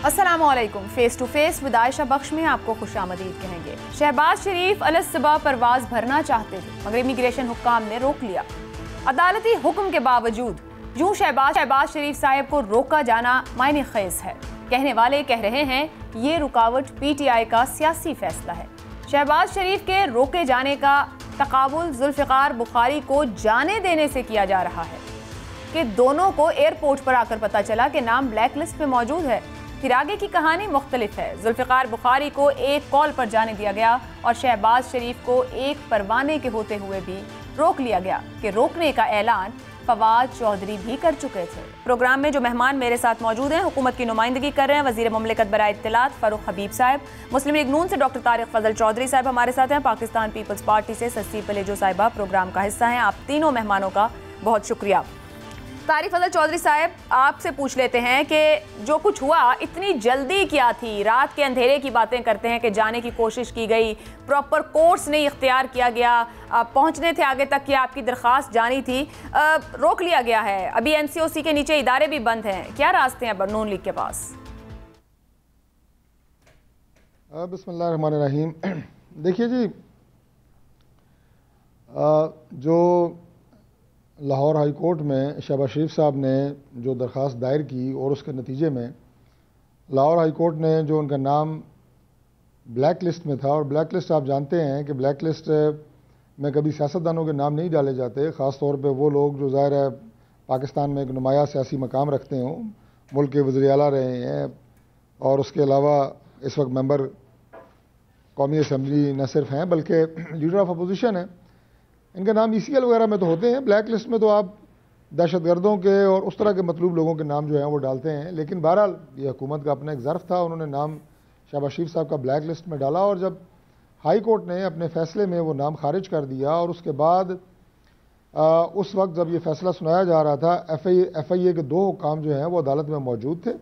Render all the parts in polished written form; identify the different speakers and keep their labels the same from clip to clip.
Speaker 1: अस्सलामुअलैकुम। Face to face with Ayesha Bakhsh में आपको खुशामदीद कहेंगे। शहबाज शरीफ अलसबा परवाज भरना चाहते थे मगर इमिग्रेशन हुक्काम ने रोक लिया। अदालती हुक्म के बावजूद यूं शहबाज शरीफ साहब को रोका जाना मायने खेज है। कहने वाले कह रहे हैं ये रुकावट PTI का सियासी फैसला है। शहबाज शरीफ के रोके जाने का तकाबुल जुल्फ़िकार बुखारी को जाने देने से किया जा रहा है कि दोनों को एयरपोर्ट पर आकर पता चला कि नाम ब्लैक लिस्ट पे मौजूद है। फिर आगे की कहानी मुख्तलिफ है। जुल्फ़िकार बुखारी को एक कॉल पर जाने दिया गया और शहबाज शरीफ को एक परवाने के होते हुए भी रोक लिया गया कि रोकने का ऐलान फवाद चौधरी भी कर चुके थे। प्रोग्राम में जो मेहमान मेरे साथ मौजूद हैं, हुकूमत की नुमाइंदगी कर रहे हैं वज़ीर मुमलिकत बराए इत्तलात फ़ारूक हबीब साहब, मुस्लिम लीग नून से डॉक्टर तारिक फजल चौधरी साहब हमारे साथ हैं, पाकिस्तान पीपल्स पार्टी से सस्ती पलेजो साहिबा प्रोग्राम का हिस्सा हैं। आप तीनों मेहमानों का बहुत शुक्रिया। तारिक फजल चौधरी साहब, आपसे पूछ लेते हैं कि जो कुछ हुआ इतनी जल्दी क्या थी? रात के अंधेरे की बातें करते हैं कि जाने की कोशिश की गई, प्रॉपर कोर्स नहीं इख्तियार किया गया, पहुंचने थे आगे तक कि आपकी दरख्वास्त जानी थी, रोक लिया गया है। अभी NCOC के नीचे इदारे भी बंद हैं। क्या रास्ते हैं नून लीग के पास?
Speaker 2: बिस्मिल्लाहिर्रहमानिर्रहीम। देखिए जी, जो लाहौर हाई कोर्ट में शहबाज शरीफ साहब ने जो दरख्वास्त दायर की और उसके नतीजे में लाहौर हाई कोर्ट ने जो उनका नाम ब्लैक लिस्ट में था, और ब्लैक लिस्ट आप जानते हैं कि ब्लैक लिस्ट में कभी सियासतदानों के नाम नहीं डाले जाते, ख़ास तौर पे वो लोग जो ज़ाहिर है पाकिस्तान में एक नुमाया सियासी मकाम रखते हों, मुल्क के वज़ीर आला रहे हैं और उसके अलावा इस वक्त मेंबर कौमी असम्बली न सिर्फ हैं बल्कि लीडर ऑफ अपोजिशन है। इनके नाम ECL वगैरह में तो होते हैं, ब्लैक लिस्ट में तो आप दहशतगर्दों के और उस तरह के मतलूब लोगों के नाम जो हैं वो डालते हैं। लेकिन बहरहाल ये हुकूमत का अपना एक ज़र्फ़ था, उन्होंने नाम शहबाज शरीफ साहब का ब्लैक लिस्ट में डाला और जब हाई कोर्ट ने अपने फ़ैसले में वो नाम खारिज कर दिया और उसके बाद उस वक्त जब ये फ़ैसला सुनाया जा रहा था FIA के 2 हुक्काम जो हैं वो अदालत में मौजूद थे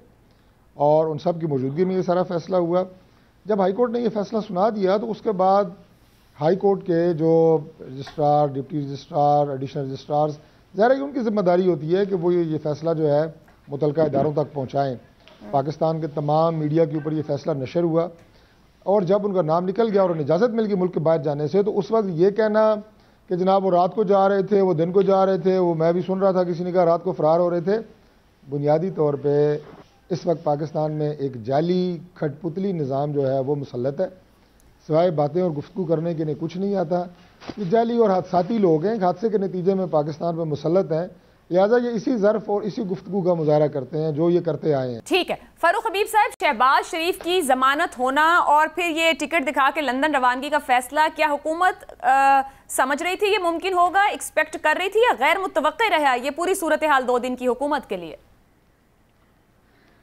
Speaker 2: और उन सब की मौजूदगी में ये सारा फ़ैसला हुआ। जब हाई कोर्ट ने ये फ़ैसला सुना दिया तो उसके बाद हाई कोर्ट के जो registrar, deputy registrar, additional registrars, ज़ाहिर है कि उनकी ज़िम्मेदारी होती है कि वो ये फ़ैसला जो है मुतलका इदारों तक पहुँचाएँ। पाकिस्तान के तमाम मीडिया के ऊपर ये फ़ैसला नशर हुआ और जब उनका नाम निकल गया और उन्हें इजाज़त मिल गई मुल्क के बाहर जाने से, तो उस वक्त ये कहना कि जनाब वो रात को जा रहे थे, वो दिन को जा रहे थे, वो मैं भी सुन रहा था किसी ने कहा रात को फ़रार हो रहे थे, बुनियादी तौर पर इस वक्त पाकिस्तान में एक जाली खटपुतली निज़ाम जो है वो मुसल्लत है। सिवाय बातें और गुफ्तगू करने के लिए कुछ नहीं आता। ये जाली और हादसाती लोग हैं, हादसे के नतीजे में पाकिस्तान पर मुसल्लत हैं, लिहाजा ये इसी ज़र्फ़ और इसी गुफ्तगू का मुजाहरा करते हैं जो ये करते आए हैं।
Speaker 1: ठीक है फ़ारूक हबीब साहब, शहबाज शरीफ की जमानत होना और फिर ये टिकट दिखा के लंदन रवानगी का फैसला, क्या हुकूमत समझ रही थी ये मुमकिन होगा, एक्सपेक्ट कर रही थी, या गैर मुतवक्के रहा ये पूरी सूरत हाल 2 दिन की हुकूमत के लिए?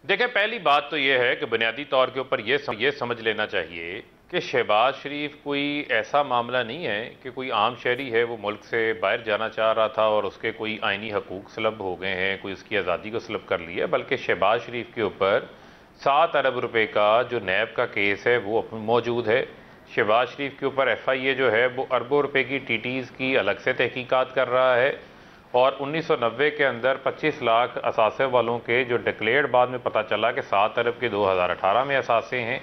Speaker 3: देखिए, पहली बात तो ये है कि बुनियादी तौर के ऊपर ये समझ लेना चाहिए कि शहबाज शरीफ कोई ऐसा मामला नहीं है कि कोई आम शहरी है वो मुल्क से बाहर जाना चाह रहा था और उसके कोई आइनी हकूक़ सलब हो गए हैं, कोई उसकी आज़ादी को सलब कर लिया, बल्कि शहबाज शरीफ के ऊपर 7 अरब रुपए का जो नैब का केस है वो मौजूद है। शहबाज शरीफ के ऊपर FIA जो है वो अरबों रुपए की TTs की अलग से तहकीकात कर रहा है और 1990 के अंदर 25 लाख असासे वालों के जो डिक्लेयर्ड बाद में पता चला कि 7 अरब के 2018 में असासे हैं,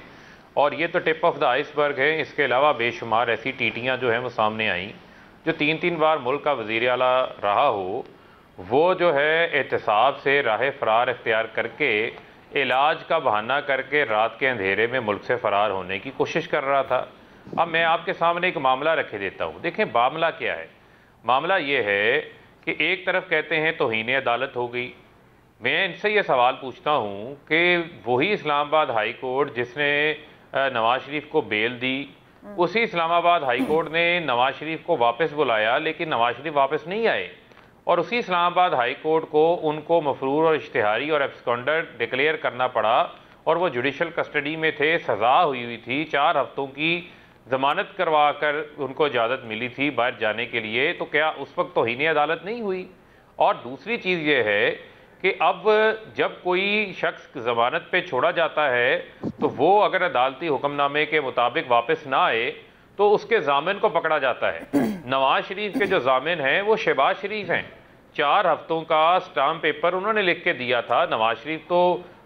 Speaker 3: और ये तो टिप ऑफ द आइसबर्ग है। इसके अलावा बेशुमार ऐसी टीटियाँ जो हैं वो सामने आईं। जो 3 बार मुल्क का वज़ीर आला रहा हो वो जो है एहतसाब से राह फ़रार इख्तियार करके इलाज का बहाना करके रात के अंधेरे में मुल्क से फ़रार होने की कोशिश कर रहा था। अब मैं आपके सामने एक मामला रखे देता हूँ। देखें मामला क्या है। मामला ये है कि एक तरफ कहते हैं तौहीन अदालत हो गई। मैं इनसे ये सवाल पूछता हूँ कि वही इस्लामाबाद हाई कोर्ट जिसने नवाज शरीफ को बेल दी, उसी इस्लामाबाद हाई कोर्ट ने नवाज शरीफ को वापस बुलाया लेकिन नवाज शरीफ वापस नहीं आए, और उसी इस्लामाबाद हाई कोर्ट को उनको मफरूर और इश्तिहारी और एब्सकॉन्डर डिक्लेयर करना पड़ा और वो जुडिशल कस्टडी में थे, सज़ा हुई थी, 4 हफ्तों की ज़मानत करवा कर उनको इजाज़त मिली थी बाहर जाने के लिए। तो क्या उस वक्त तौहीन अदालत नहीं हुई? और दूसरी चीज़ ये है कि अब जब कोई शख्स ज़मानत पे छोड़ा जाता है तो वो अगर अदालती हुक्मनामे के मुताबिक वापस ना आए तो उसके जामिन को पकड़ा जाता है। नवाज शरीफ के जो जामिन हैं वो शहबाज शरीफ हैं। 4 हफ्तों का स्टाम्प पेपर उन्होंने लिख के दिया था। नवाज शरीफ तो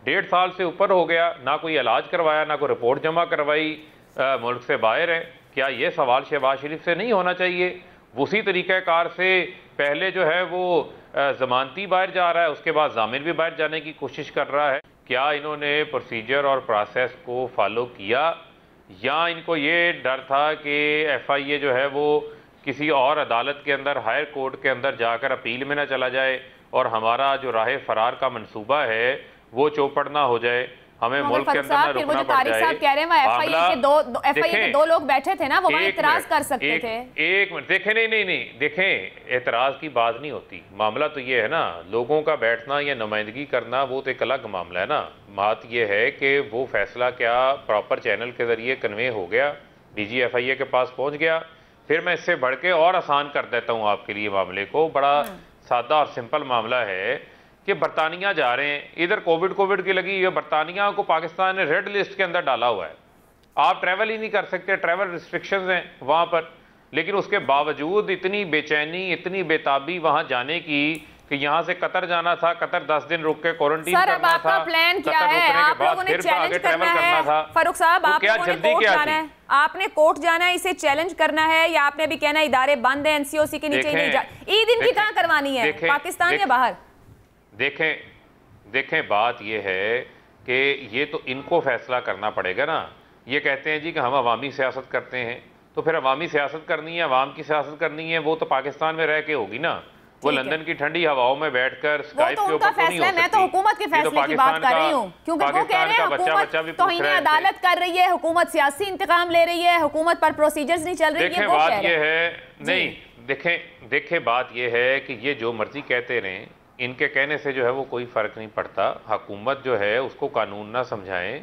Speaker 3: 1.5 साल से ऊपर हो गया, ना कोई इलाज करवाया, ना कोई रिपोर्ट जमा करवाई, मुल्क से बाहर है। क्या ये सवाल शहबाज शरीफ से नहीं होना चाहिए? उसी तरीक़ाकार से पहले जो है वो ज़मानती बाहर जा रहा है, उसके बाद जामिन भी बाहर जाने की कोशिश कर रहा है। क्या इन्होंने प्रोसीजर और प्रोसेस को फॉलो किया, या इनको ये डर था कि FIA जो है वो किसी और अदालत के अंदर, हायर कोर्ट के अंदर जाकर अपील में ना चला जाए और हमारा जो राह फरार का मंसूबा है वो चौपट ना हो जाए, हमें मुल्क के अंदर ना रुकना पड़ जाए।
Speaker 1: साहब कह रहे हैं FIA के दो लोग बैठे थे ना, वो वहां इतराज कर सकते थे।
Speaker 3: एक मिनट देखें, नहीं देखें, एतराज की बात नहीं होती। मामला तो ये है ना, लोगों का बैठना या नुमाइंदगी करना वो तो एक अलग मामला है ना। बात ये है कि वो फैसला क्या प्रॉपर चैनल के जरिए कन्वे हो गया, DG FIA के पास पहुंच गया। फिर मैं इससे बढ़ के और आसान कर देता हूँ आपके लिए मामले को। बड़ा सादा और सिंपल मामला है कि बरतानिया जा रहे हैं, इधर कोविड की लगी हुई है, बरतानिया को पाकिस्तान ने रेड लिस्ट के अंदर डाला हुआ है, आप ट्रैवल ही नहीं कर सकते, ट्रैवल रिस्ट्रिक्शंस हैं वहाँ पर। लेकिन उसके बावजूद इतनी बेचैनी, इतनी बेताबी वहाँ जाने की कि यहाँ से कतर जाना था, कतर 10 दिन रुक के क्वारंटीन करना था,
Speaker 1: प्लान क्या है? आप लोगों ने चैलेंज करना है फारूक साहब, आप लोगों ने कोर्ट जाना है, आपने कोर्ट जाना है, इसे चैलेंज करना है, या आपने भी कहना इदारे बंद है, NCOC के नीचे नहीं जा, ईद इनकी कहाँ करवानी है, पाकिस्तान या बाहर?
Speaker 3: देखें बात यह है कि ये तो इनको फैसला करना पड़ेगा ना। ये कहते हैं जी कि हम अवामी सियासत करते हैं, तो फिर अवामी सियासत करनी है, अवाम की सियासत करनी है, वो तो पाकिस्तान में रह के होगी ना। वो लंदन की ठंडी हवाओं में बैठकर स्काइप के ऊपर नहीं हो सकती।
Speaker 1: मैं तो हुकूमत के फैसले की बात कर रही हूँ, क्योंकि वो कह रहे हैं हुकूमत तौहीन अदालत कर रही है, हुकूमत सियासी इंतकाम ले रही है, हुकूमत पर प्रोसीजर्स नहीं चल रही है।
Speaker 3: बात ये है, नहीं देखें बात ये है कि ये जो मर्जी कहते रहें, इनके कहने से जो है वो कोई फर्क नहीं पड़ता। हुकूमत जो है उसको कानून ना समझाएं,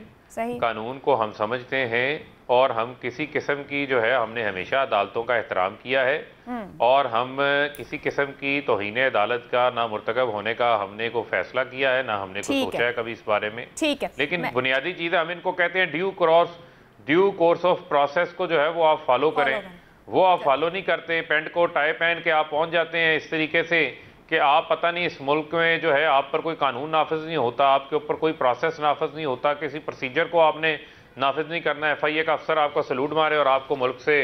Speaker 3: कानून को हम समझते हैं, और हम किसी किस्म की जो है, हमने हमेशा अदालतों का एहतराम किया है, और हम किसी किस्म की तौहीन अदालत का ना मुर्तकब होने का हमने को फैसला किया है, ना हमने को सोचा है कभी इस बारे में।
Speaker 1: ठीक है,
Speaker 3: लेकिन बुनियादी चीज़ हम इनको कहते हैं ड्यू कोर्स ऑफ प्रोसेस को जो है वो आप फॉलो करें। वो आप फॉलो नहीं करते, पेंट को टाई पहन के आप पहुंच जाते हैं इस तरीके से कि आप पता नहीं इस मुल्क में जो है आप पर कोई कानून नाफिज नहीं होता, आपके ऊपर कोई प्रोसेस नाफिज नहीं होता, किसी प्रोसीजर को आपने नाफिज नहीं करना। FIA का अफसर आपको सैल्यूट मारे और आपको मुल्क से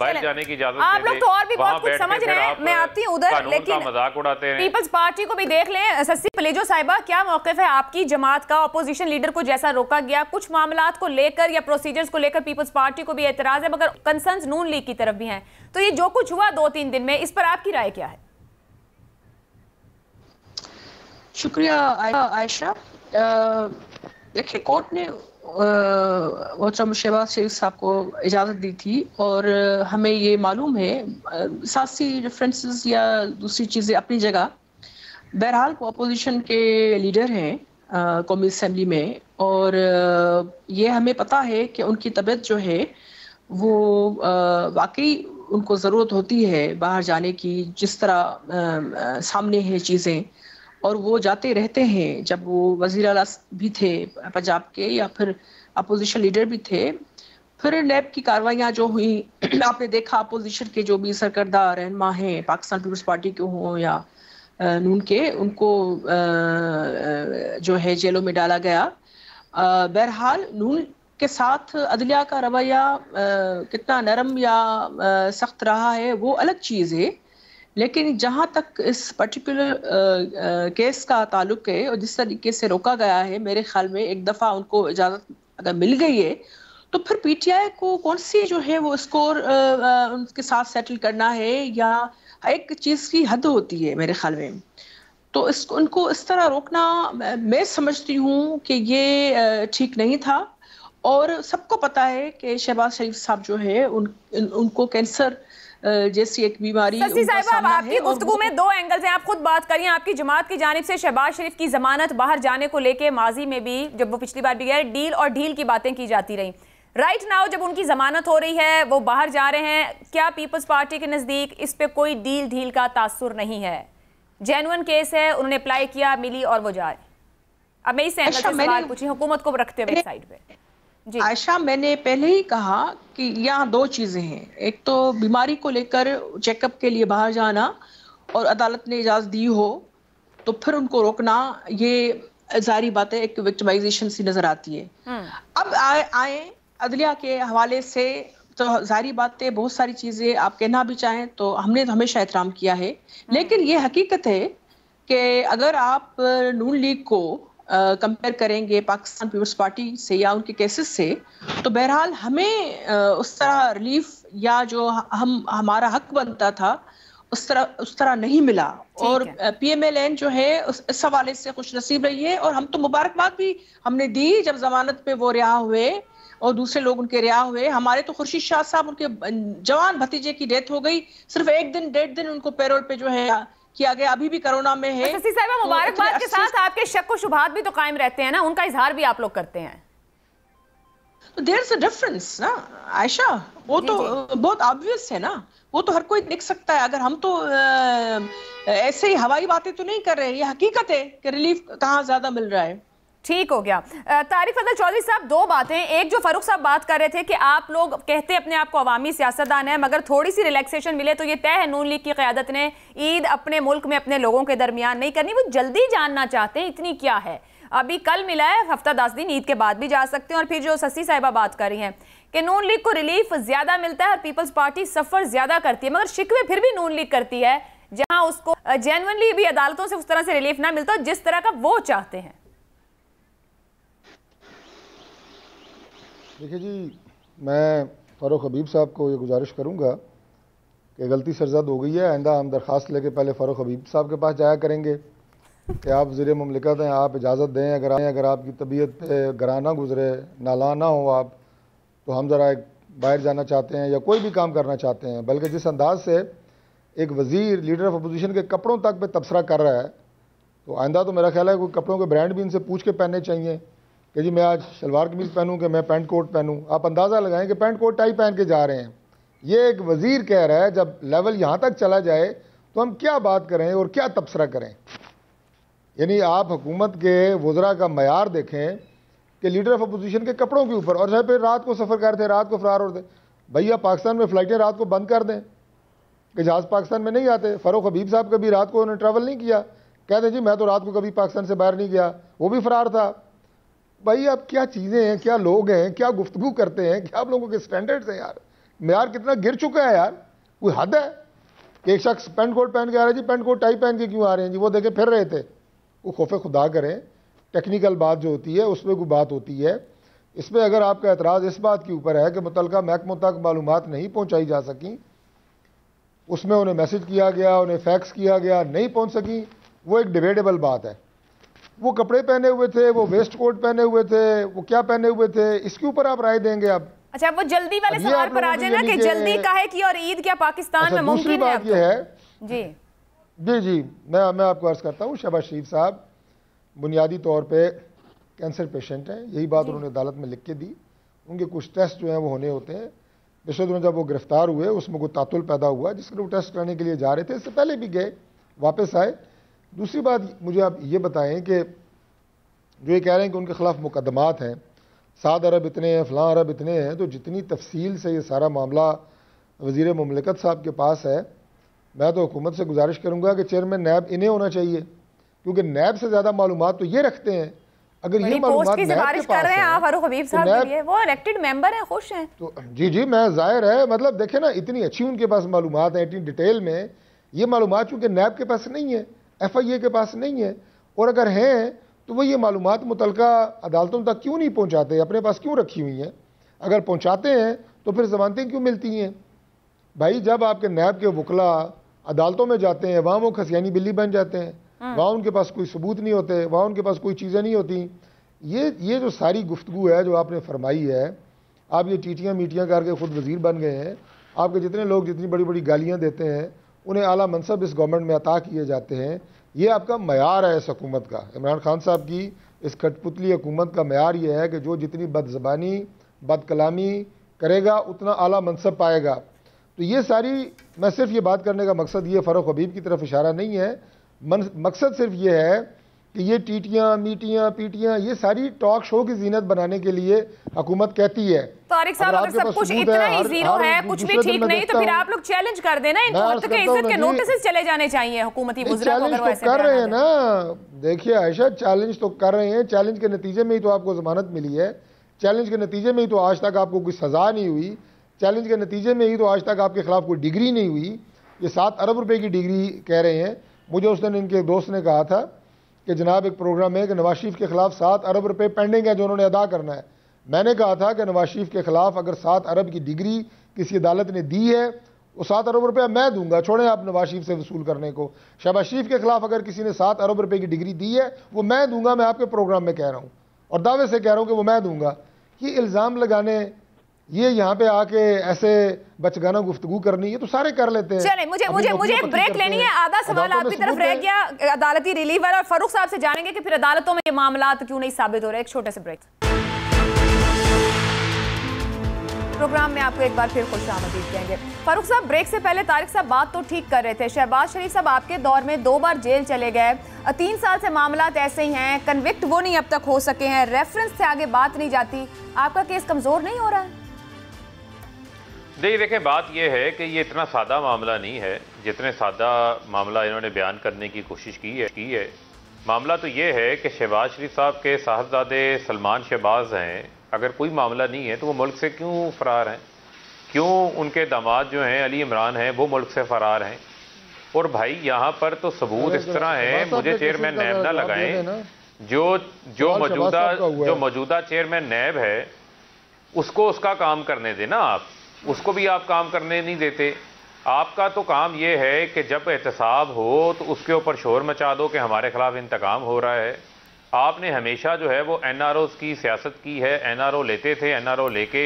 Speaker 3: बाहर जाने की इजाजत
Speaker 1: आप लोग तो और भी बहुत कुछ समझ रहे हैं, मैं आती हूं उधर, लेकिन
Speaker 3: मजाक उड़ाते हैं।
Speaker 1: पीपल्स पार्टी को भी देख लें। सस्सी पलेजो साहिबा, क्या मौक़िफ़ है आपकी जमात का? अपोजिशन लीडर को जैसा रोका गया, कुछ मामलात को लेकर या प्रोसीजर्स को लेकर पीपल्स पार्टी को भी एतराज है, मगर कंसर्न्स नून लीग की तरफ भी हैं, तो ये जो कुछ हुआ 2-3 दिन में, इस पर आपकी राय क्या है?
Speaker 4: शुक्रिया आयशा। देखिए, कोर्ट ने मोहतरम शहबाज शरीफ साहब को इजाज़त दी थी, और हमें ये मालूम है, सियासी रेफरेंसेस या दूसरी चीज़ें अपनी जगह, बहरहाल वो अपोजिशन के लीडर हैं कौमी असम्बली में, और ये हमें पता है कि उनकी तबीयत जो है वो वाकई उनको ज़रूरत होती है बाहर जाने की, जिस तरह सामने है चीज़ें, और वो जाते रहते हैं। जब वो वज़ीर आला भी थे पंजाब के, या फिर अपोजिशन लीडर भी थे, फिर नैब की कार्रवाइयाँ जो हुई, आपने देखा अपोजिशन के जो भी सरकर्दा रहनुमा हैं, पाकिस्तान पीपल्स पार्टी के हों या नून के, उनको जो है जेलों में डाला गया। बहरहाल नून के साथ अदलिया का रवैया कितना नरम या सख्त रहा है वो अलग चीज़ है, लेकिन जहाँ तक इस पर्टिकुलर केस का ताल्लुक है और जिस तरीके से रोका गया है, मेरे ख्याल में एक दफ़ा उनको इजाज़त अगर मिल गई है तो फिर PTI को कौन सी जो है वो स्कोर उनके साथ सेटल करना है, या एक चीज़ की हद होती है मेरे ख्याल में। तो इसको उनको इस तरह रोकना मैं समझती हूँ कि ये ठीक नहीं था, और सबको पता है कि शहबाज शरीफ साहब जो है उनको कैंसर जैसी एक बीमारी
Speaker 1: आपकी गुफ्तगू में 2 एंगल्स हैं, आप खुद बात करिए। आपकी जमात की जानिब से शहबाज शरीफ की जमानत बाहर जाने को लेके माजी में भी, जब वो पिछली बार भी गए, डील और ढील की बातें की जाती रही। राइट नाउ जब उनकी जमानत हो रही है, वो बाहर जा रहे हैं, क्या पीपल्स पार्टी के नजदीक इस पे कोई डील ढील का तासुर नहीं है? जेन्युइन केस है, उन्होंने अप्लाई किया, मिली और वो जाए। अब मैं इस एंगल से सवाल पूछी हुकूमत को रखते हुए साइड पे।
Speaker 4: आयशा, मैंने पहले ही कहा कि यहाँ 2 चीज़ें हैं, एक तो बीमारी को लेकर चेकअप के लिए बाहर जाना और अदालत ने इजाज़त दी हो तो फिर उनको रोकना, ये जारी बात है एक विक्टिमाइजेशन सी नजर आती है। अब आए अदलिया के हवाले से, तो जारी बात है बहुत सारी चीजें आप कहना भी चाहें तो हमने तो हमेशा एहतराम किया है, लेकिन ये हकीकत है कि अगर आप नून लीग को कंपेयर करेंगे पाकिस्तान पीपल्स पार्टी से या उनके केसेस से, तो बहरहाल हमें उस तरह रिलीफ या जो हमारा हक बनता था उस तरह नहीं मिला। और PMLN जो है इस हवाले से खुश नसीब रही है, और हम तो मुबारकबाद भी हमने दी जब जमानत पे वो रिहा हुए और दूसरे लोग उनके रिहा हुए। हमारे तो खुर्शीद शाह साहब, उनके जवान भतीजे की डेथ हो गई, सिर्फ 1 दिन 1.5 दिन उनको पैरोल पे जो है किया गया, अभी भी कोरोना में है।
Speaker 1: मुबारकबाद के साथ आपके शक व शुबहात भी तो कायम रहते हैं ना, उनका इजहार भी आप लोग करते हैं।
Speaker 4: देयर इज अ डिफरेंस ना आयशा, वो तो बहुत ऑब्वियस है ना, वो तो हर कोई देख सकता है। अगर हम तो ऐसे ही हवाई बातें तो नहीं कर रहे, ये हकीकत है कि रिलीफ कहाँ ज्यादा मिल रहा है।
Speaker 1: ठीक हो गया। तारिक फजल चौधरी साहब, 2 बातें। एक जो फारूक साहब बात कर रहे थे कि आप लोग कहते अपने आप को अवामी सियासतदान है, मगर थोड़ी सी रिलैक्सेशन मिले तो ये तय है नून लीग की क़यादत ने ईद अपने मुल्क में अपने लोगों के दरमियान नहीं करनी। वो जल्दी जानना चाहते हैं इतनी क्या है, अभी कल मिला है, हफ्ता 10 दिन ईद के बाद भी जा सकते हैं। और फिर जो सस्सी साहिबा बात कर रही हैं कि नून लीग को रिलीफ ज्यादा मिलता है और पीपल्स पार्टी सफर ज्यादा करती है, मगर शिकवे फिर भी नून लीग करती है जहां उसको जेन्युइनली भी अदालतों से उस तरह से रिलीफ ना मिलता जिस तरह का वो चाहते हैं।
Speaker 2: देखिए जी, मैं फ़ारूक हबीब साहब को ये गुजारिश करूंगा कि गलती सरजद हो गई है, आइंदा हम दरख्वास्त लेके पहले फ़ारूक हबीब साहब के पास जाया करेंगे कि आप वज़ीर मुमलिकत हैं, आप इजाज़त दें, अगर आपकी तबीयत पे गराना गुजरे, नाला ना हो आप, तो हम ज़रा बाहर जाना चाहते हैं या कोई भी काम करना चाहते हैं। बल्कि जिस अंदाज से एक वज़ीर लीडर ऑफ अपोजिशन के कपड़ों तक पे तबसरा कर रहा है, तो आइंदा तो मेरा ख्याल है कोई कपड़ों के ब्रांड भी इनसे पूछ के पहनने चाहिए कि जी मैं आज शलवार कमीज़ पहनूं कि मैं पैंट कोट पहनूं। आप अंदाज़ा लगाएं कि पैंट कोट टाई पहन के जा रहे हैं। ये एक वज़ीर कह रहा है, जब लेवल यहाँ तक चला जाए तो हम क्या बात करें और क्या तबसरा करें। यानी आप हुकूमत के वज़रा का मयार देखें कि लीडर ऑफ अपोजिशन के कपड़ों के ऊपर, और चाहे फिर रात को सफ़र करते, रात को फरार होते, भैया पाकिस्तान में फ़्लाइटें रात को बंद कर दें कि जहाज़ पाकिस्तान में नहीं आते। फ़ारूक हबीब साहब कभी रात को उन्होंने ट्रैवल नहीं किया, कहते जी मैं तो रात को कभी पाकिस्तान से बाहर नहीं गया, वो भी फरार था। भाई अब क्या चीज़ें हैं, क्या लोग हैं, क्या गुफ्तगू करते हैं, क्या आप लोगों के स्टैंडर्ड्स हैं यार। मेयार कितना गिर चुका है यार, कोई हद है कि एक शख्स पेंट कोट पहन के आ रहा है जी, पेंट कोट टाई पहन के क्यों आ रहे हैं जी, वो देखे फिर रहे थे। वो खौफ खुदा करें, टेक्निकल बात जो होती है उसमें कोई बात होती है। इसमें अगर आपका एतराज़ इस बात के ऊपर है कि मुतल्लिका महकमों तक मालूमात नहीं पहुँचाई जा सकी, उसमें उन्हें मैसेज किया गया, उन्हें फैक्स किया गया, नहीं पहुँच सकी, वो एक डिबेटेबल बात है। वो कपड़े पहने हुए थे, वो वेस्ट कोट पहने हुए थे, वो क्या पहने हुए थे, इसके ऊपर आप राय देंगे अब।
Speaker 1: अच्छा, वो जल्दी वाले सवाल पर आ जाए ना कि जल्दी काहे की और ईद क्या पाकिस्तान में मुमकिन है?
Speaker 2: दूसरी बात ये है
Speaker 1: जी
Speaker 2: जी जी मैं आपको अर्ज करता हूँ, शहबाज शरीफ साहब बुनियादी तौर पे कैंसर पेशेंट हैं, यही बात उन्होंने अदालत में लिख के दी। उनके कुछ टेस्ट जो हैं वो होने होते हैं। पिछले दिनों जब वो गिरफ्तार हुए उसमें कोई तातुल पैदा हुआ जिसके लिए वो टेस्ट कराने के लिए जा रहे थे, इससे पहले भी गए, वापस आए। दूसरी बात मुझे आप ये बताएं कि जो ये कह रहे हैं कि उनके खिलाफ मुकदमात हैं, 7 अरब इतने हैं, फ़लाँ अरब इतने हैं, तो जितनी तफसील से ये सारा मामला वज़ीर मुमलिकत साहब के पास है, मैं तो हुकूमत से गुजारिश करूँगा कि चेयरमैन नैब इन्हें होना चाहिए, क्योंकि नैब से ज़्यादा मालूमात तो ये रखते हैं। अगर ये मालूमात नैब के पास है,
Speaker 1: फारूक हबीब साहब के लिए, वो इलेक्टेड मेंबर हैं, खुश हैं
Speaker 2: तो जी मैं ज़ाहिर है, मतलब देखें ना, इतनी अच्छी उनके पास मालूमात है, इतनी डिटेल में ये मालूमात, चूँकि नैब के पास नहीं है, FIA के पास नहीं है, और अगर हैं तो वो ये मालूमात मुतल्लिका अदालतों तक क्यों नहीं पहुँचाते, अपने पास क्यों रखी हुई हैं? अगर पहुँचाते हैं तो फिर ज़मानतें क्यों मिलती हैं? भाई जब आपके नैब के वकला अदालतों में जाते हैं, वहाँ वो खसियानी बिल्ली बन जाते हैं, वहाँ उनके पास कोई सबूत नहीं होते, वहाँ उनके पास कोई चीज़ें नहीं होती। ये जो सारी गुफ्तगू है जो आपने फरमाई है, आप ये टीटियाँ मीटियाँ करके ख़ुद वज़ीर बन गए हैं, आपके जितने लोग जितनी बड़ी बड़ी गालियाँ देते हैं उन्हें आला मनसब इस गवर्नमेंट में अता किए जाते हैं। ये आपका मयार है इस हुकूमत का। इमरान खान साहब की इस कठपुतली हुकूमत का मयार ये है कि जो जितनी बदज़बानी बदकलामी करेगा उतना आला मनसब पाएगा। तो ये सारी, मैं सिर्फ ये बात करने का मकसद ये फ़ारूक हबीब की तरफ इशारा नहीं है, मकसद सिर्फ ये है कि ये टीटियां मीटियां पीटियां ये सारी टॉक शो की जीनत बनाने के लिए हुकूमत कहती है।
Speaker 1: तारिक साहब, अगर सब कुछ इतना ही जीरो है, कुछ भी ठीक नहीं, तो फिर आप लोग चैलेंज कर देना इनको, तो इज्जत के नोटिस चले जाने चाहिए हुकूमती वज़रा को, अगर वो ऐसे
Speaker 2: कर रहे हैं ना। देखिए आयशा, चैलेंज तो कर रहे हैं, चैलेंज के नतीजे में ही तो आपको जमानत मिली है, चैलेंज के नतीजे में ही तो आज तक आपको कोई सजा नहीं हुई, चैलेंज के नतीजे में ही तो आज तक आपके खिलाफ कोई डिग्री नहीं हुई। ये 7 अरब रुपए की डिग्री कह रहे हैं। मुझे उस दिन इनके दोस्त ने कहा था कि जनाब एक प्रोग्राम है कि नवाज शरीफ के खिलाफ 7 अरब रुपए पेंडिंग है जो उन्होंने अदा करना है। मैंने कहा था कि नवाज शरीफ के खिलाफ अगर 7 अरब की डिग्री किसी अदालत ने दी है, वो 7 अरब रुपया मैं दूंगा, छोड़ें आप नवाज शरीफ से वसूल करने को। शहबाज शरीफ के खिलाफ अगर किसी ने 7 अरब रुपए की डिग्री दी है, वो मैं दूंगा। मैं आपके प्रोग्राम में कह रहा हूँ और दावे से कह रहा हूँ कि वो मैं दूंगा। ये इल्ज़ाम लगाने, ये यहाँ पे आके ऐसे बचगाना गुफ्तगू करनी, ये तो सारे कर लेते हैं।
Speaker 1: चले, मुझे एक ब्रेक लेनी है। आधा सवाल आपकी तरफ रह गया अदालती रिलीफ वाला, और फारूक साहब से जानेंगे कि फिर अदालतों में ये मामला क्यों नहीं साबित हो रहे। एक छोटे से ब्रेक। प्रोग्राम में आपको एक बार फिर खुशामदीद कहेंगे। फारूक साहब, ब्रेक से पहले तारिक साहब बात तो ठीक कर रहे थे। शहबाज शरीफ साहब आपके दौर में 2 बार जेल चले गए, 3 साल से मामला ऐसे ही हैं, कन्विक्ट वो नहीं अब तक हो सके हैं, रेफरेंस से आगे बात नहीं जाती। आपका केस कमजोर नहीं हो रहा है?
Speaker 3: देखिए, बात यह है कि ये इतना सादा मामला नहीं है जितने सादा मामला इन्होंने बयान करने की कोशिश की है। मामला तो ये है कि शहबाज शरीफ साहब के साहबजादे सलमान शहबाज हैं। अगर कोई मामला नहीं है तो वो मुल्क से क्यों फरार हैं? क्यों उनके दामाद जो हैं अली इमरान हैं वो मुल्क से फरार हैं? और भाई यहाँ पर तो सबूत इस तरह है, मुझे चेयरमैन नैब ना लगाएं, जो मौजूदा चेयरमैन नैब है उसको उसका काम करने देना। आप उसको भी आप काम करने नहीं देते। आपका तो काम ये है कि जब एहतसाब हो तो उसके ऊपर शोर मचा दो कि हमारे खिलाफ इंतकाम हो रहा है। आपने हमेशा जो है वो NROs की सियासत की है। NRO लेते थे, NRO लेके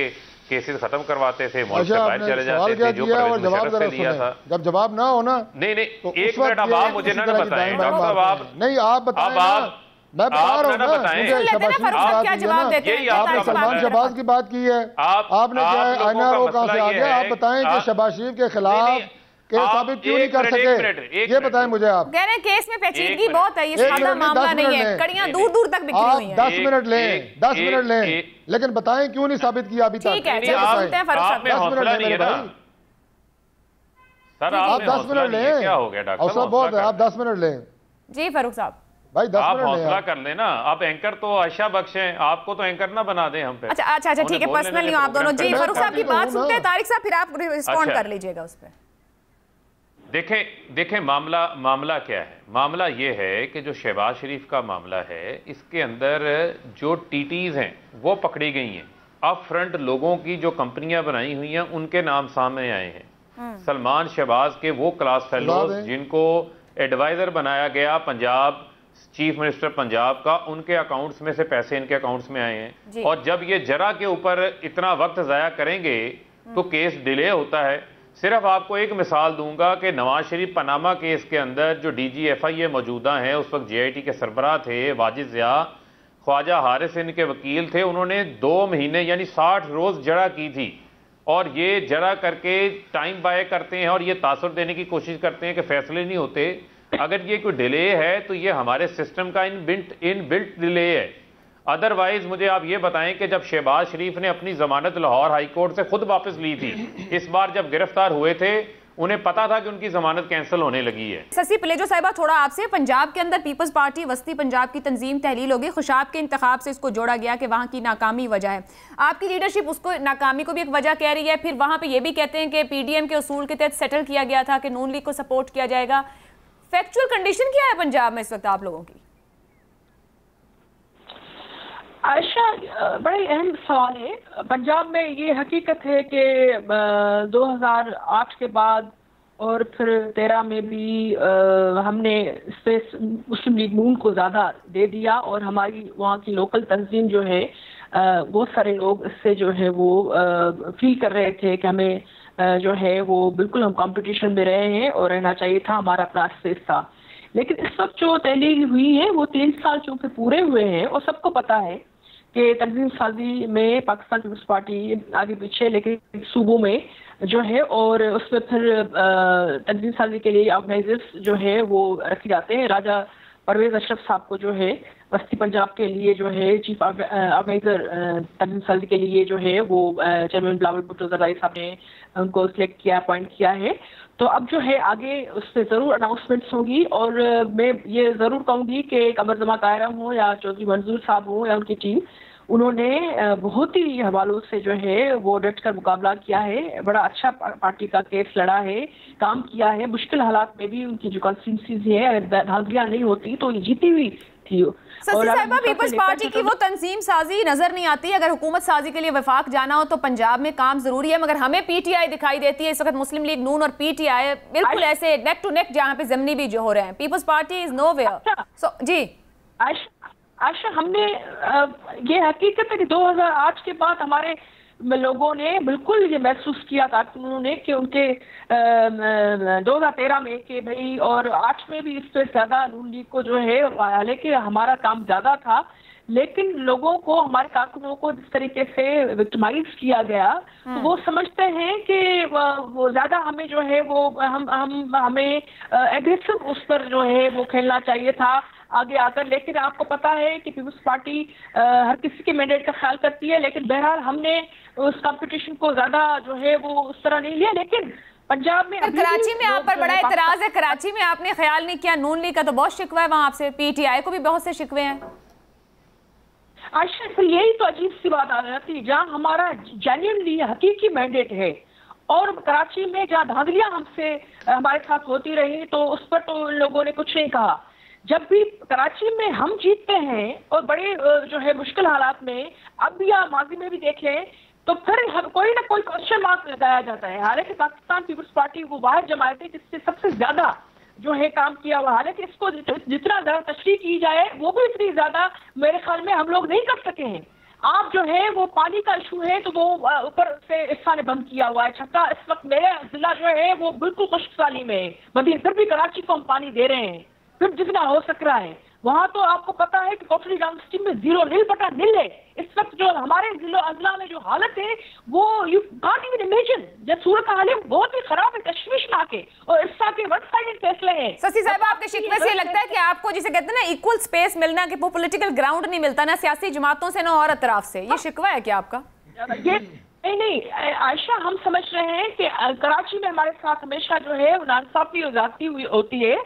Speaker 3: केसेस खत्म करवाते थे, मुल्क से बाहर चले जाते थे, जो परवेज मुशर्रफ से लिया था।
Speaker 2: जब जवाब ना हो ना,
Speaker 3: नहीं तो एक मिनट, अब आप मुझे ना बताएं डॉक्टर साहब, आप
Speaker 2: नहीं आप बताएं, मैं बता रहा हूँ ना, सलमान शहबाज की बात की है आपने, क्या है NRO कहाँ से आ गया? आप बताएं कि शहबाज शरीफ के खिलाफ केस साबित क्यों नहीं कर सके, ये बताएं मुझे। आप
Speaker 1: कह रहे हैं केस में पेचीदगी बहुत है, ये सादा मामला नहीं है, कड़ियां दूर दूर तक बिखरी हुई हैं।
Speaker 2: 10 मिनट लें, 10 मिनट लें, लेकिन बताएं क्यों नहीं साबित किया अभी तक।
Speaker 1: ठीक है, सुनते हैं फारूक साहब।
Speaker 2: 10 मिनट लें मेरे भाई, आप 10 मिनट लें।
Speaker 3: क्या हो गया डॉक्टर?
Speaker 2: हौसला बहुत है, आप 10 मिनट लें
Speaker 1: जी फारूक साहब।
Speaker 2: भाई 10
Speaker 3: आप
Speaker 2: मिनट
Speaker 3: हौसला कर लेना। आप एंकर तो आयशा बख्श हैं, आपको तो एंकर ना बना दें हम पे।
Speaker 1: अच्छा ठीक है, पर्सनल नहीं हो आप दोनों। जी फारूक साहब की बात सुनते हैं, तारिक साहब फिर आप रिस्पॉन्ड कर लीजिएगा उस पर।
Speaker 3: देखें मामला क्या है। मामला ये है कि जो शहबाज शरीफ का मामला है, इसके अंदर जो टीटीज हैं वो पकड़ी गई हैं। अप फ्रंट लोगों की जो कंपनियां बनाई हुई हैं उनके नाम सामने आए हैं। सलमान शहबाज के वो क्लास फेलोज जिनको एडवाइजर बनाया गया पंजाब चीफ मिनिस्टर पंजाब का, उनके अकाउंट्स में से पैसे इनके अकाउंट्स में आए हैं। और जब ये जरा के ऊपर इतना वक्त ज़ाया करेंगे तो केस डिले होता है। सिर्फ आपको एक मिसाल दूंगा कि नवाज शरीफ पनामा केस के अंदर जो DG FIA मौजूदा हैं, उस वक्त JIT के सरबराह थे वाजिद ज़िया, ख्वाजा हारिस इनके वकील थे। उन्होंने 2 महीने यानी 60 रोज़ जरा की थी, और ये जरा करके टाइम बाय करते हैं और ये तासुर देने की कोशिश करते हैं कि फैसले नहीं होते। अगर ये कोई डिले है तो ये हमारे सिस्टम का इनबिल्ट डिले है। अदरवाइज मुझे आप ये बताएं कि जब शहबाज शरीफ ने अपनी जमानत लाहौर हाई कोर्ट से खुद वापस ली थी, इस बार जब गिरफ्तार हुए थे उन्हें पता था कि उनकी जमानत कैंसिल होने लगी है।
Speaker 1: ससी पिलेजो साहिबा, थोड़ा आपसे, पंजाब के अंदर पीपल्स पार्टी वस्ती पंजाब की तंजीम तहलील होगी, खुशाब के इंतखाब से इसको जोड़ा गया कि वहाँ की नाकामी वजह है। आपकी लीडरशिप उसको नाकामी को भी एक वजह कह रही है, फिर वहाँ पे ये भी कहते हैं कि PDM के उसूल के तहत सेटल किया गया था कि नून लीग को सपोर्ट किया जाएगा। फैक्चुअल कंडीशन क्या है पंजाब में इस वक्त आप लोगों की?
Speaker 4: आयशा, बड़ा अहम सवाल है। पंजाब में ये हकीकत है कि 2008 के बाद और फिर 13 में भी हमने स्पेस मुस्लिम लीग नून को ज़्यादा दे दिया, और हमारी वहाँ की लोकल तंजीम जो है बहुत सारे लोग इससे जो है वो फील कर रहे थे कि हमें जो है वो बिल्कुल हम कंपटीशन में रहे हैं और रहना चाहिए था, हमारा अपना स्पेस था। लेकिन इस वक्त जो तहलील हुई है वो 3 साल चूँकि पूरे हुए हैं, और सबको पता है कि तंजीम साजी में पाकिस्तान पीपल्स पार्टी आगे पीछे, लेकिन सूबों में जो है, और उसमें फिर तंजीम साजी के लिए ऑर्गेनाइजर्स जो है वो रखे जाते हैं। राजा परवेज अशरफ साहब को जो है वस्ती पंजाब के लिए जो है चीफ ऑर्गेनाइजर तनवीर सल्द के लिए जो है वो चेयरमैन बिलावल भुट्टो जरदारी साहब ने उनको सिलेक्ट किया, अपॉइंट किया है। तो अब जो है आगे उससे ज़रूर अनाउंसमेंट्स होगी और मैं ये ज़रूर कहूँगी कि कमर जमा कायरा हो या चौधरी मंजूर साहब हो या उनकी टीम, उन्होंने बहुत ही हवालों से जो है वो डट कर मुकाबला किया है, बड़ा अच्छा पार्टी का केस लड़ा है, काम किया है। मुश्किल हालात में भी उनकी जो कॉन्स्टिट्यूंसीज है अगर धांधलियां नहीं होती तो ये जीती हुई थी।
Speaker 1: सस्ती साहिबा, पीपल्स पार्टी की वो तंजीम साजी नजर नहीं आती। अगर हुकूमत साजी के लिए वफाक जाना हो तो पंजाब में काम जरूरी है, मगर हमें पीटीआई दिखाई देती है इस वक्त। मुस्लिम लीग नून और पीटीआई बिल्कुल ऐसे नेक टू नेक जहाँ पे जमनी भी जो हो रहे हैं। Peoples Party is nowhere. So ji
Speaker 4: Ayesha, हमने ये हकीकत है कि 2008 के बाद हमारे लोगों ने बिल्कुल ये महसूस किया था उन्होंने कि उनके 2013 में कि भाई और 8 में भी इस पे ज्यादा नून लीग को जो है, हालांकि हमारा काम ज्यादा था लेकिन लोगों को, हमारे कारकुनों को जिस तरीके से विक्टिमाइज किया गया तो वो समझते हैं कि वो ज्यादा हमें जो है वो हमें एग्रेसिव उस पर जो है वो खेलना चाहिए था आगे आकर। लेकिन आपको पता है कि पीपल्स पार्टी हर किसी के मैंडेट का ख्याल करती है, लेकिन बहरहाल हमने उस कंपटीशन को ज्यादा जो है वो उस तरह नहीं लिया। लेकिन पंजाब में
Speaker 1: कराची में आप पर बड़ा एतराज है, कराची में आपने ख्याल नहीं किया। नून लीग का तो बहुत शिकवा है वहां आपसे, पीटीआई को भी बहुत से शिकवे हैं।
Speaker 4: आयशा, यही तो अजीब सी बात आ जाती है, जहाँ हमारा जेन्युइनली हकीकी मैंडेट है और कराची में जहाँ धांधलियां हमसे हमारे साथ होती रही तो उस पर तो लोगों ने कुछ नहीं कहा। जब भी कराची में हम जीतते हैं और बड़े जो है मुश्किल हालात में, अब भी आप माजी में भी देख लें, तो फिर हम कोई ना कोई क्वेश्चन मार्क लगाया जाता है। हालांकि पाकिस्तान पीपल्स पार्टी वो वाहिद जमात है जिससे सबसे ज्यादा जो है काम किया हुआ, हालांकि इसको जितना ज्यादा तशरीह की जाए वो भी इतनी ज्यादा मेरे ख्याल में हम लोग नहीं कर सके हैं। आप जो है वो पानी का इशू है तो वो ऊपर से इफ्सा ने बंद किया हुआ है। छक्का इस वक्त मेरे जिला जो है वो बिल्कुल खुश्कसाली में है, मगर फिर भी कराची को हम पानी दे रहे हैं फिर जितना हो सक रहा है। वहां तो आपको पता है कि कोटली डाउन स्ट्रीम में 0.0 है। इस वक्त जो हमारे जिला में जो हालत है वो यू कांट इवन इमेजिन, जब सूरत हाल बहुत ही खराब है, तशवीश ना के और इफ्सा के वन साइडेड फैसले हैं।
Speaker 1: सस्ती साहब, आपके शिकवे से लगता है कि आपको जिसे कहते हैं ना इक्वल स्पेस मिलना, कि पॉलिटिकल ग्राउंड नहीं मिलता ना सियासी जमातों से ना और अतराफ से, ये शिकवा है क्या आपका?
Speaker 4: ये नहीं आयशा, हम समझ रहे हैं कि कराची में हमारे साथ हमेशा जो है नाइंसाफी और ज्यादती हुई होती है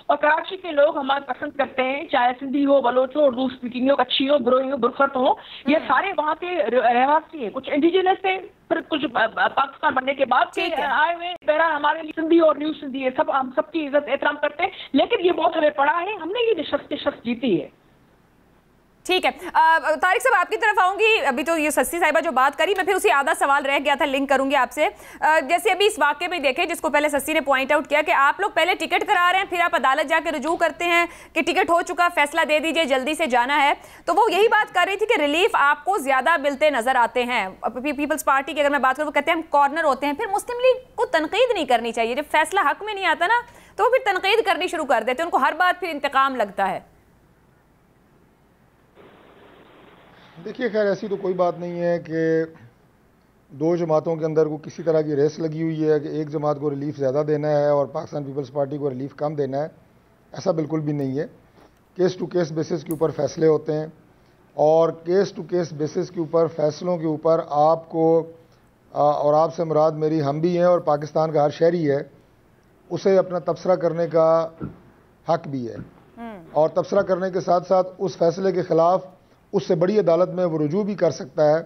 Speaker 4: और कराची के लोग हमारे पसंद करते हैं, चाहे सिंधी हो, बलोच हो, उर्दू स्पीकिंग हो, कच्छी हो, ब्रोई हो, बुरखत हो, ये सारे वहाँ के रहवासी हैं। कुछ इंडिजिनस है, फिर कुछ पाकिस्तान बनने के बाद के आए हुए। बहरहाल हमारे लिए सिंधी और न्यू सिंधी है, सब हम सबकी इज्जत एहतराम करते हैं, लेकिन ये बहुत हमें पड़ा है, हमने ये नशस्त जीती है।
Speaker 1: ठीक है, तारिक साहब आपकी तरफ आऊंगी। अभी तो ये सस्ती साहिबा जो बात करी, मैं फिर उसी आधा सवाल रह गया था लिंक करूंगी आपसे। जैसे अभी इस वाक्य में देखें जिसको पहले सस्ती ने पॉइंट आउट किया कि आप लोग पहले टिकट करा रहे हैं, फिर आप अदालत जाके रुजू करते हैं कि टिकट हो चुका, फैसला दे दीजिए, जल्दी से जाना है। तो वो यही बात कर रही थी कि रिलीफ आपको ज्यादा मिलते नजर आते हैं। पीपल्स पार्टी की अगर मैं बात करूँ, वो कहते हैं हम कॉर्नर होते हैं। फिर मुस्लिम लीग को तनकीद नहीं करनी चाहिए, जब फैसला हक में नहीं आता ना तो वो फिर तनकीद करनी शुरू कर देते हैं, उनको हर बात फिर इंतकाम लगता है।
Speaker 2: देखिए, खैर ऐसी तो कोई बात नहीं है कि दो जमातों के अंदर को किसी तरह की रेस लगी हुई है कि एक जमात को रिलीफ ज़्यादा देना है और पाकिस्तान पीपल्स पार्टी को रिलीफ कम देना है। ऐसा बिल्कुल भी नहीं है। केस टू केस बेसिस के ऊपर फैसले होते हैं और केस टू केस बेसिस के ऊपर फैसलों के ऊपर आपको और आपसे मुराद मेरी हम भी हैं और पाकिस्तान का हर शहरी है, उसे अपना तबसरा करने का हक भी है और तबसरा करने के साथ साथ उस फैसले के ख़िलाफ़ उससे बड़ी अदालत में वो रुजू भी कर सकता है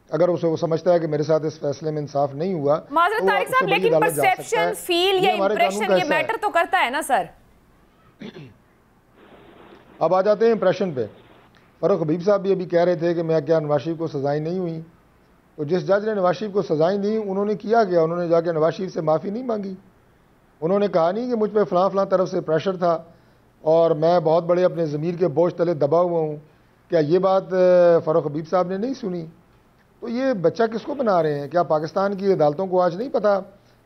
Speaker 2: अगर उसे वो समझता है कि मेरे साथ इस फैसले में इंसाफ नहीं हुआ।
Speaker 1: माज़रत तारिक साहब, लेकिन परसेप्शन, फील या इंप्रेशन ये मैटर तो करता है ना सर।
Speaker 2: अब आ जाते हैं इंप्रेशन पे। फरूक हबीब साहब भी अभी कह रहे थे कि मैं क्या नवाज शरीफ को सजाएं नहीं हुई, तो जिस जज ने नवाज शरीफ को सजाएं दी उन्होंने किया गया, उन्होंने जाके नवाज शरीफ से माफ़ी नहीं मांगी। उन्होंने कहा नहीं कि मुझ पर फ़लाँ तरफ से प्रेशर था और मैं बहुत बड़े अपने ज़मीर के बोझ तले दबा हुआ हूँ। क्या ये बात फ़रूक हबीब साहब ने नहीं सुनी? तो ये बच्चा किसको बना रहे हैं? क्या पाकिस्तान की अदालतों को आज नहीं पता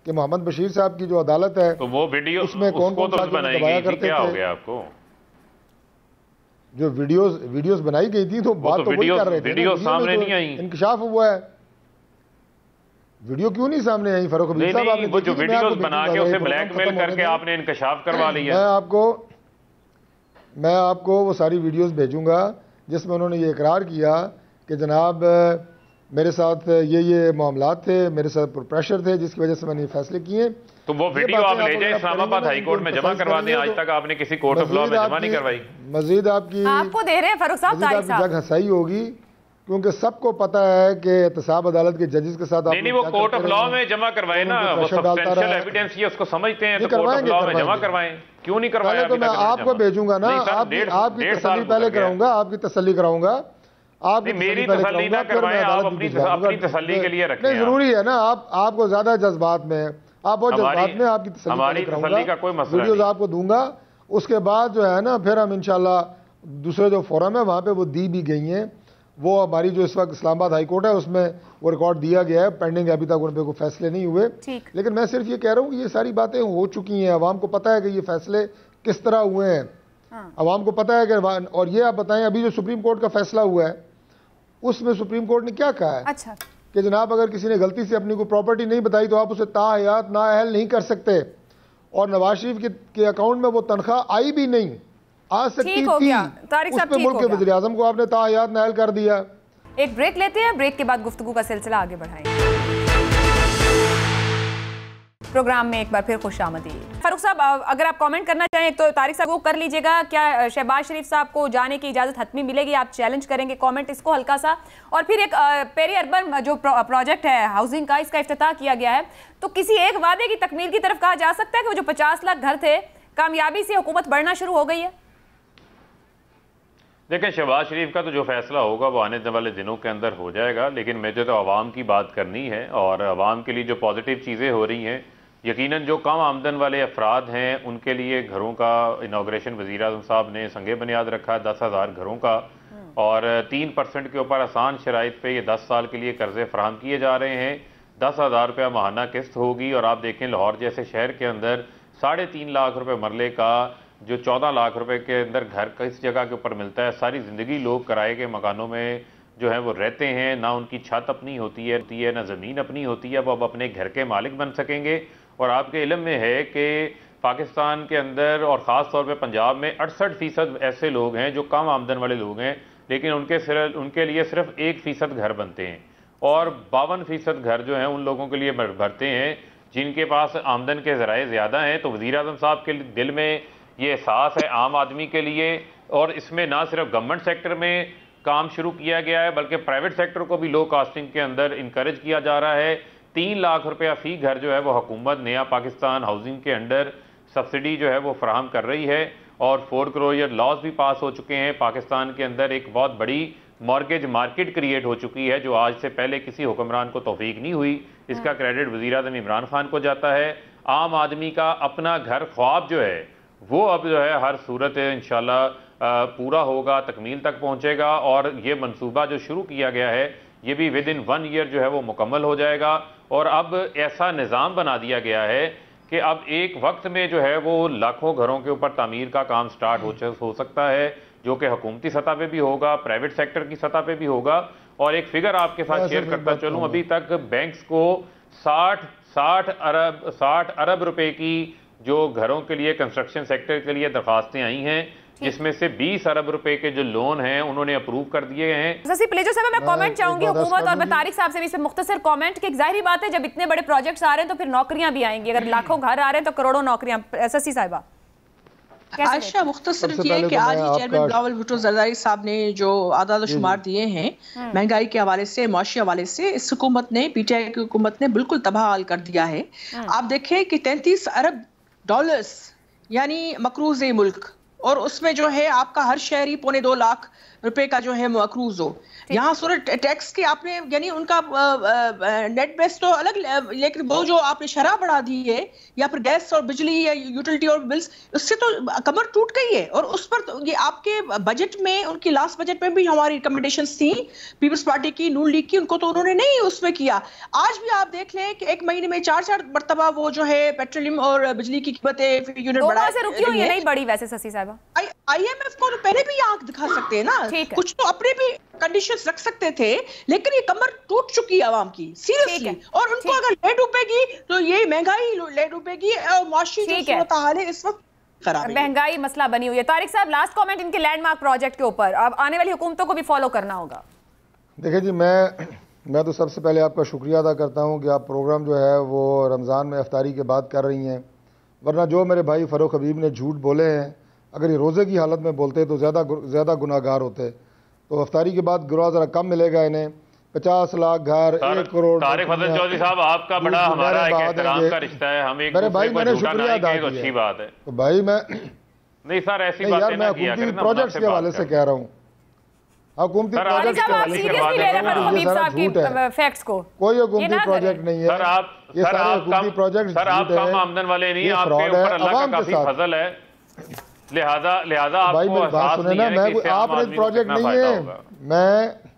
Speaker 2: कि मोहम्मद बशीर साहब की जो अदालत है
Speaker 3: तो वो वीडियो
Speaker 2: उसमें कौन कौन सा दबाया करते
Speaker 3: क्या
Speaker 2: थे?
Speaker 3: हो गया आपको?
Speaker 2: जो वीडियोस बनाई गई थी तो बात तो वही कर रहे थे,
Speaker 3: वीडियो सामने नहीं आई,
Speaker 2: इंकशाफ हुआ है। वीडियो क्यों नहीं सामने आई फरूक हबीब साहब? आपने
Speaker 3: वो जो वीडियोस बना के उसे ब्लैकमेल करके आपने इंकशाफ करवा लिया।
Speaker 2: मैं आपको वो सारी वीडियोस भेजूंगा जिसमें उन्होंने ये इकरार किया कि जनाब मेरे साथ ये मामलात थे, मेरे साथ प्रेशर थे जिसकी वजह से मैंने फैसले किए।
Speaker 3: तो वो वीडियो आप ले जाए इस्लामाबाद हाई कोर्ट में जमा करवा दें। आज तक आपने किसी कोर्ट ऑफ लॉ में जमा नहीं करवाई।
Speaker 2: मजीद आपको
Speaker 1: दे रहे हैं फारूक साहब,
Speaker 2: जग हंसाई होगी क्योंकि सबको पता है कि एहतसाब अदालत के जजेस के साथ
Speaker 3: नहीं वो कोर्ट ऑफ लॉ में जमा करवाए ना, वो सब्सटेंशियल एविडेंस ये उसको समझते हैं तो कोर्ट ऑफ लॉ में जमा करवाएं। क्यों नहीं करवाया?
Speaker 2: तो मैं आपको भेजूंगा ना, आपकी तसल्ली पहले कराऊंगा, आपकी तसल्ली कराऊंगा। आप
Speaker 3: मेरी तसल्ली ना करवाएं, आप अपनी तसल्ली के लिए रखें।
Speaker 2: जरूरी है ना, आपको ज्यादा जज्बात में, आप बहुत जज्बात में, आपकी
Speaker 3: तसल्ली का कोई मसला
Speaker 2: वीडियोस आपको दूंगा। उसके बाद जो है ना फिर हम इंशाल्लाह दूसरे जो फोरम है वहां पे वो दी भी गई हैं। वो हमारी जो इस वक्त इस्लामाबाद हाई कोर्ट है उसमें वो रिकॉर्ड दिया गया है, पेंडिंग अभी तक उन पर कोई फैसले नहीं हुए। लेकिन मैं सिर्फ ये कह रहा हूँ कि ये सारी बातें हो चुकी हैं, अवाम को पता है कि ये फैसले किस तरह हुए हैं। अवाम को पता है कि, और ये आप बताएं अभी जो सुप्रीम कोर्ट का फैसला हुआ है उसमें सुप्रीम कोर्ट ने क्या कहा है?
Speaker 1: अच्छा,
Speaker 2: कि जनाब अगर किसी ने गलती से अपनी कोई प्रॉपर्टी नहीं बताई तो आप उसे ताहयात नाअहल नहीं कर सकते। और नवाज शरीफ के अकाउंट में वो तनख्वाह आई भी नहीं, आ सकती थी, उस पे मुल्क के वज़ीर आज़म को आपने ताहयात नाअहल कर दिया।
Speaker 1: एक ब्रेक लेते हैं, ब्रेक के बाद गुफ्तगू का सिलसिला आगे बढ़ाएंगे। प्रोग्राम में एक बार फिर खुशामदीद। फारूक साहब अगर आप कमेंट करना चाहें तो तारिक साहब को कर लीजिएगा। क्या शहबाज शरीफ साहब को जाने की इजाज़त हतमी मिलेगी? आप चैलेंज करेंगे कमेंट इसको हल्का सा। और फिर एक पेरी अर्बन जो प्रोजेक्ट है हाउसिंग का, इसका इफ्तिताह किया गया है, तो किसी एक वादे की तकमील की तरफ कहा जा सकता है कि वो जो 50 लाख घर थे कामयाबी से हुकूमत बढ़ना शुरू हो गई है?
Speaker 3: देखें, शहबाज शरीफ का तो जो फैसला होगा वो आने वाले दिनों के अंदर हो जाएगा, लेकिन मुझे तो आवाम की बात करनी है। और आवाम के लिए जो पॉजिटिव चीज़ें हो रही हैं, यकीनन जो कम आमदन वाले अफराद हैं उनके लिए घरों का इनाग्रेशन वज़ीर आज़म साहब ने संगे बुनियाद रखा 10,000 घरों का, और 3% के ऊपर आसान शराइत पे ये 10 साल के लिए कर्जे फराहम किए जा रहे हैं। 10,000 रुपया माहाना किस्त होगी। और आप देखें लाहौर जैसे शहर के अंदर 3.5 लाख रुपये मरले का जो 14 लाख रुपए के अंदर घर किस जगह के ऊपर मिलता है। सारी ज़िंदगी लोग किराए के मकानों में जो है वो रहते हैं, ना उनकी छत अपनी होती है ना ज़मीन अपनी होती है। वो अब अपने घर के मालिक बन सकेंगे। और आपके इल्म में है कि पाकिस्तान के अंदर और ख़ास तौर पे पंजाब में 68% ऐसे लोग हैं जो कम आमदन वाले लोग हैं, लेकिन उनके लिए सिर्फ 1% घर बनते हैं, और 52% घर जो हैं उन लोगों के लिए भरते हैं जिनके पास आमदन के ज़राए ज़्यादा हैं। तो वज़ीर आज़म साहब के दिल में ये एहसास है आम आदमी के लिए, और इसमें ना सिर्फ गवर्नमेंट सेक्टर में काम शुरू किया गया है बल्कि प्राइवेट सेक्टर को भी लो कास्टिंग के अंदर इनकरेज किया जा रहा है। 3 लाख रुपया फ़ी घर जो है वो हुकूमत नया पाकिस्तान हाउसिंग के अंडर सब्सिडी जो है वो फराहम कर रही है। और फोरक्लोजर लॉज भी पास हो चुके हैं। पाकिस्तान के अंदर एक बहुत बड़ी मॉर्गेज मार्केट क्रिएट हो चुकी है जो आज से पहले किसी हुक्मरान को तौफीक नहीं हुई। इसका क्रेडिट वज़ीर आज़म इमरान खान को जाता है। आम आदमी का अपना घर ख्वाब जो है वो अब जो है हर सूरत इंशाल्लाह पूरा होगा, तकमील तक पहुंचेगा। और ये मंसूबा जो शुरू किया गया है ये भी विद इन 1 ईयर जो है वो मुकम्मल हो जाएगा। और अब ऐसा निज़ाम बना दिया गया है कि अब एक वक्त में जो है वो लाखों घरों के ऊपर तामीर का काम स्टार्ट हो सकता है, जो कि हुकूमती सतह पे भी होगा, प्राइवेट सेक्टर की सतह पे भी होगा। और एक फिगर आपके साथ शेयर करता चलूँ, अभी तक बैंक्स को 60 अरब रुपए की जो घरों के लिए कंस्ट्रक्शन सेक्टर के लिए दरखास्तें आई हैं, जिसमें से 20 अरब रुपए के जो लोन हैं उन्होंने अप्रूव कर दिए हैं।
Speaker 1: मैं कमेंट चाहूंगी हुकूमत और मैं तारिक साहब से भी इस पे मुख्तसर कमेंट कि जाहिर बात है जब इतने बड़े प्रोजेक्ट्स आ रहे हैं तो फिर नौकरियां भी आएंगी। अगर लाखों घर आ रहे हैं तो करोड़ों नौकरियां। ससी साहिबा
Speaker 4: आयशा, मुख्तसर ये है कि आज ही चेयरमैन बिलावल भुट्टो जरदारी साहब ने जो आदाद शुमार दिए हैं महंगाई के हवाले से, मुआशी हवाले से, इस हुकूमत ने, पीटीआई की हुकूमत ने बिल्कुल तबाह कर दिया है। आप देखें कि 33 अरब डॉलर्स यानी मकरूज मुल्क, और उसमें जो है आपका हर शहरी 2.25 लाख रुपए का जो है मकरूज हो। यहाँ सूरत टैक्स के आपने यानी उनका नेट बेस तो अलग, लेकिन वो जो आपने शरह बढ़ा दी है या फिर गैस और बिजली या यूटिलिटी और बिल्स, उससे तो कमर टूट गई है। और उस पर तो ये आपके बजट में, उनकी लास्ट बजट में भी हमारी रिकमेंडेशंस थी पीपल्स पार्टी की, नून लीग की, उनको तो उन्होंने नहीं उसमें किया। आज भी आप देख लें कि 1 महीने में 4 मरतबा वो जो है पेट्रोलियम और बिजली की कीमतें यूनिट बढ़ा
Speaker 1: नहीं बढ़ी। वैसे ससी साहबा
Speaker 4: IMF को तो पहले भी आंख दिखा सकते हैं ना, कुछ तो अपने भी कंडीशंस रख सकते थे, लेकिन ये कमर टूट चुकी है आवाम की सीरियसली। और उनको अगर ले डूबेगी तो ये महंगाई ले डूबेगी और मुआशी जो सूरत हाल है इस वक्त करार है।
Speaker 1: महंगाई मसला बनी हुई है। तारिक साहब, लास्ट कमेंट इनके लैंडमार्क प्रोजेक्ट के ऊपर, अब आने वाली हुकूमतों को भी फॉलो करना होगा।
Speaker 2: देखिए जी, मैं तो सबसे पहले आपका शुक्रिया अदा करता हूं कि आप प्रोग्राम जो है वो रमज़ान में इफ्तारी के बाद कर रही हैं, वरना जो मेरे भाई फ़ारूक हबीब ने झूठ बोले हैं, अगर ये रोज़े की हालत में बोलते तो ज़्यादा गुनाहगार होते। तो इफ्तारी के बाद गुनाह ज़रा कम मिलेगा इन्हें। 50 लाख घर, 1 करोड़।
Speaker 3: तारिक फजल चौधरी साहब, आपका बड़ा हमारा एक एहतराम का रिश्ता है, हम एक
Speaker 2: मेरे भाई मैंने
Speaker 3: झूठा
Speaker 2: शुक्रिया अदा
Speaker 3: कहेंगे, अच्छी बात है।
Speaker 2: तो भाई मैं
Speaker 3: नहीं सर, ऐसी
Speaker 2: यार
Speaker 3: बातें
Speaker 2: मैं
Speaker 3: ना किया
Speaker 2: हुकूमती
Speaker 3: करें,
Speaker 2: प्रोजेक्ट्स के हवाले से कह रहा हूँ, हुकूमती
Speaker 3: सर,
Speaker 2: प्रोजेक्ट के
Speaker 1: आप
Speaker 2: हवाले से
Speaker 1: सीरियसली ले रहे हैं हबीब साहब की फैक्ट्स को।
Speaker 2: कोई हुकूमती प्रोजेक्ट नहीं है
Speaker 3: सर। आप
Speaker 2: ये सारे हुकूमती प्रोजेक्ट
Speaker 3: सर, आप कम आमदन वाले नहीं, आपके ऊपर अल्लाह का काफी फजल है, लिहाजा
Speaker 2: भाई
Speaker 3: आपको
Speaker 2: मेरी बात
Speaker 3: एहसास
Speaker 2: सुने
Speaker 3: नहीं
Speaker 2: ना,
Speaker 3: है कि
Speaker 2: मैं
Speaker 3: इससे आम
Speaker 2: आपने
Speaker 3: आदमी को
Speaker 2: प्रोजेक्ट
Speaker 3: कितना
Speaker 2: नहीं
Speaker 3: फायदा
Speaker 2: है,
Speaker 3: होगा।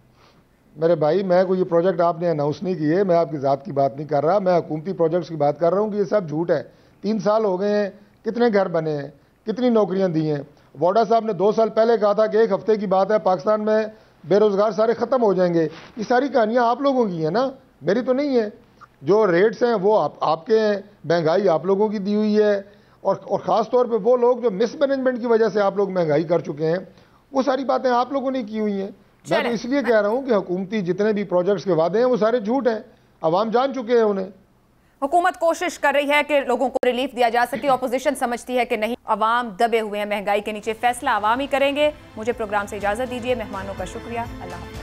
Speaker 2: मेरे भाई मैं कोई ये प्रोजेक्ट आपने अनाउंस नहीं किए, मैं आपकी ज़ात की बात नहीं कर रहा, मैं हुकूमती प्रोजेक्ट्स की बात कर रहा हूँ कि ये सब झूठ है। 3 साल हो गए हैं, कितने घर बने हैं, कितनी नौकरियां दी हैं। वोडा साहब ने 2 साल पहले कहा था कि 1 हफ्ते की बात है पाकिस्तान में बेरोजगार सारे ख़त्म हो जाएंगे। ये सारी कहानियाँ आप लोगों की हैं ना, मेरी तो नहीं है। जो रेट्स हैं वो आपके हैं, महंगाई आप लोगों की दी हुई है, और ख़ास तौर पे वो लोग जो मिसमैनेजमेंट की वजह से आप लोग महंगाई कर चुके हैं, वो सारी बातें आप लोगों ने की हुई हैं। मैं तो इसलिए कह रहा हूँ कि हुकूमती जितने भी प्रोजेक्ट्स के वादे हैं वो सारे झूठ हैं, अवाम जान चुके हैं उन्हें।
Speaker 1: हुकूमत कोशिश कर रही है कि लोगों को रिलीफ दिया जा सके, ऑपोजिशन समझती है कि नहीं, अवाम दबे हुए हैं महंगाई के नीचे, फैसला अवाम ही करेंगे। मुझे प्रोग्राम से इजाजत दीजिए, मेहमानों का शुक्रिया, अल्लाह हाफ़िज़।